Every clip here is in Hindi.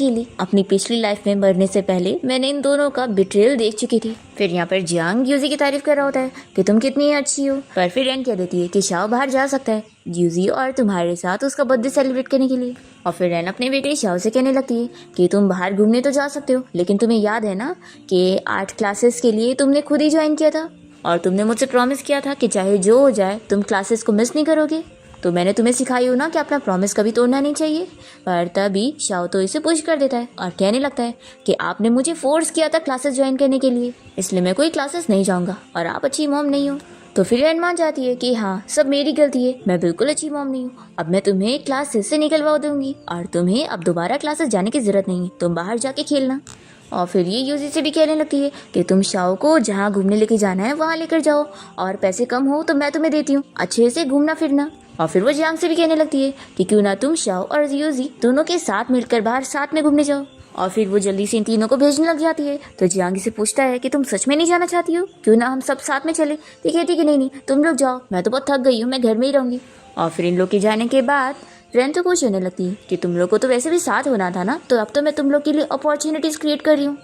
अकेली अपनी पिछली लाइफ में मरने से पहले मैंने इन दोनों का बिट्रेयल देख चुकी थी। फिर यहाँ पर जियांग यूजी की तारीफ कर रहा होता है कि तुम कितनी अच्छी हो, पर फिर रैन कह देती है कि शाओ बाहर जा सकता है यूजी और तुम्हारे साथ उसका बर्थडे सेलिब्रेट करने के लिए। और फिर रैन अपने बेटे शाओ से कहने लगती है कि तुम बाहर घूमने तो जा सकते हो, लेकिन तुम्हें याद है ना कि आर्ट क्लासेस के लिए तुमने खुद ही ज्वाइन किया था और तुमने मुझसे प्रॉमिस किया था कि चाहे जो हो जाए तुम क्लासेस को मिस नहीं करोगे। तो मैंने तुम्हें सिखाई हो ना कि अपना प्रॉमिस कभी तोड़ना नहीं चाहिए। पर तभी शाओ तो इसे पुश कर देता है और कहने लगता है कि आपने मुझे फोर्स किया था क्लासेस ज्वाइन करने के लिए, इसलिए मैं कोई क्लासेस नहीं जाऊँगा और आप अच्छी मॉम नहीं हो। तो फिर रैन मान जाती है कि हाँ सब मेरी गलती है, मैं बिल्कुल अच्छी मॉम नहीं हूँ, अब मैं तुम्हें क्लासेस से निकलवा दूंगी और तुम्हें अब दोबारा क्लासेस जाने की जरूरत नहीं है, तुम बाहर जाके खेलना। और फिर ये यूजी से भी कहने लगती है कि तुम शाओ को जहाँ घूमने लेके जाना है वहाँ लेकर जाओ और पैसे कम हो तो मैं तुम्हें देती हूँ, अच्छे से घूमना फिरना। और फिर वो जियांग से भी कहने लगती है कि क्यों ना तुम शाओ और यूजी दोनों के साथ मिलकर बाहर साथ में घूमने जाओ। और फिर वो जल्दी से इन तीनों को भेजने लग जाती है। तो जियांग से पूछता है कि तुम सच में नहीं जाना चाहती हो, क्यों ना हम सब साथ में चले। ये कहती कि नहीं तुम लोग जाओ, मैं तो बहुत थक गई हूँ, मैं घर में ही रहूंगी। और फिर इन लोग के जाने के बाद रैन तो खुश होने लगती है कि तुम लोग को तो वैसे भी साथ होना था ना, तो अब तो मैं तुम लोग के लिए अपॉर्चुनिटीज क्रिएट कर रही हूँ।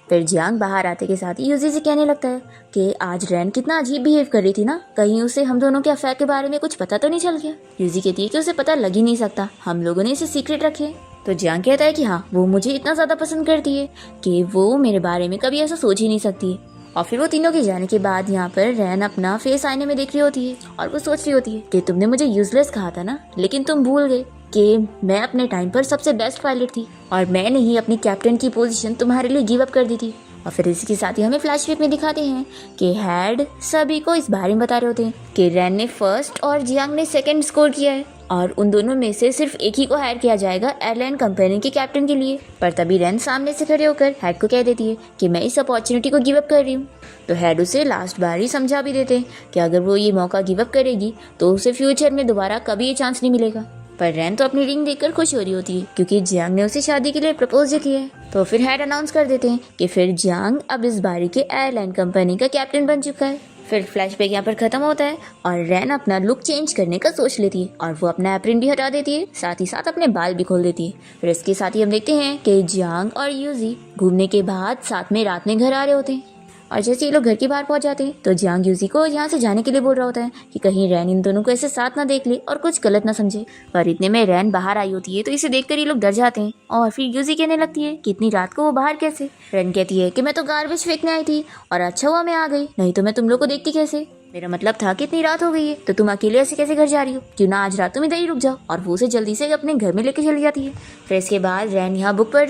फिर जियांग बाहर आते के साथ ही यूजी से कहने लगता है कि आज रैन कितना अजीब बिहेव कर रही थी ना, कहीं उसे हम दोनों के अफेयर के बारे में कुछ पता तो नहीं चल गया। यूजी कहती है कि उसे पता लग ही नहीं सकता, हम लोगों ने इसे सीक्रेट रखे। तो जियांग कहता है कि हाँ वो मुझे इतना ज्यादा पसंद करती है कि वो मेरे बारे में कभी ऐसा सोच ही नहीं सकती। और फिर वो तीनों के जाने के बाद यहाँ पर रैन अपना फेस आईने में देख रही होती है और वो सोच रही होती है कि तुमने मुझे यूजलेस कहा था ना, लेकिन तुम भूल गए कि मैं अपने टाइम पर सबसे बेस्ट पायलट थी और मैंने ही अपनी कैप्टन की पोजीशन तुम्हारे लिए गिव अप कर दी थी। और फिर इसी के साथ ही हमें फ्लैशबैक में दिखाते हैं कि हेड सभी को इस बारे में बता रहे होते हैं कि रैन ने फर्स्ट और जियांग ने सेकंड स्कोर किया है और उन दोनों में से सिर्फ एक ही को हायर किया जाएगा एयरलाइन कंपनी के कैप्टन के लिए। पर तभी रैन सामने से खड़े होकर हेड को कह देती है कि मैं इस अपॉर्चुनिटी को गिव अप कर रही हूँ। तो हेड उसे लास्ट बार ही समझा भी देते हैं कि अगर वो ये मौका गिव अप करेगी तो उसे फ्यूचर में दोबारा कभी ये चांस नहीं मिलेगा। पर रैन तो अपनी रिंग देखकर खुश हो रही होती है क्योंकि जियांग ने उसे शादी के लिए प्रपोज किया है। तो फिर हेड अनाउंस कर देते हैं कि फिर जियांग अब इस बारी के एयरलाइन कंपनी का कैप्टन बन चुका है। फिर फ्लैशबैक यहाँ पर खत्म होता है और रैन अपना लुक चेंज करने का सोच लेती है और वो अपना एप्रिन भी हटा देती है, साथ ही साथ अपने बाल भी खोल देती है। फिर इसके साथ ही हम देखते हैं कि जियांग और यूजी घूमने के बाद साथ में रात में घर आ रहे होते हैं और जैसे ये लोग घर के बाहर पहुंच जाते हैं तो जियांग यूजी को यहाँ से जाने के लिए बोल रहा होता है कि कहीं रैन इन दोनों को ऐसे साथ ना देख ले और कुछ गलत ना समझे। पर इतने में रैन बाहर आई होती है तो इसे देखकर ये लोग डर जाते हैं और फिर यूजी कहने लगती है कि इतनी रात को वो बाहर कैसे। रैन कहती है कि मैं तो गार्बेज फेंकने आई थी और अच्छा हुआ मैं आ गई, नहीं तो मैं तुम लोग को देखती कैसे। मेरा मतलब था कि इतनी रात हो गई है तो तुम अकेले ऐसे कैसे घर जा रही हो, क्यों ना आज रात तुम इधर ही रुक जाओ। और वो उसे जल्दी से अपने घर में लेके चली जाती है। फिर इसके बाद रैन यहाँ बुक पर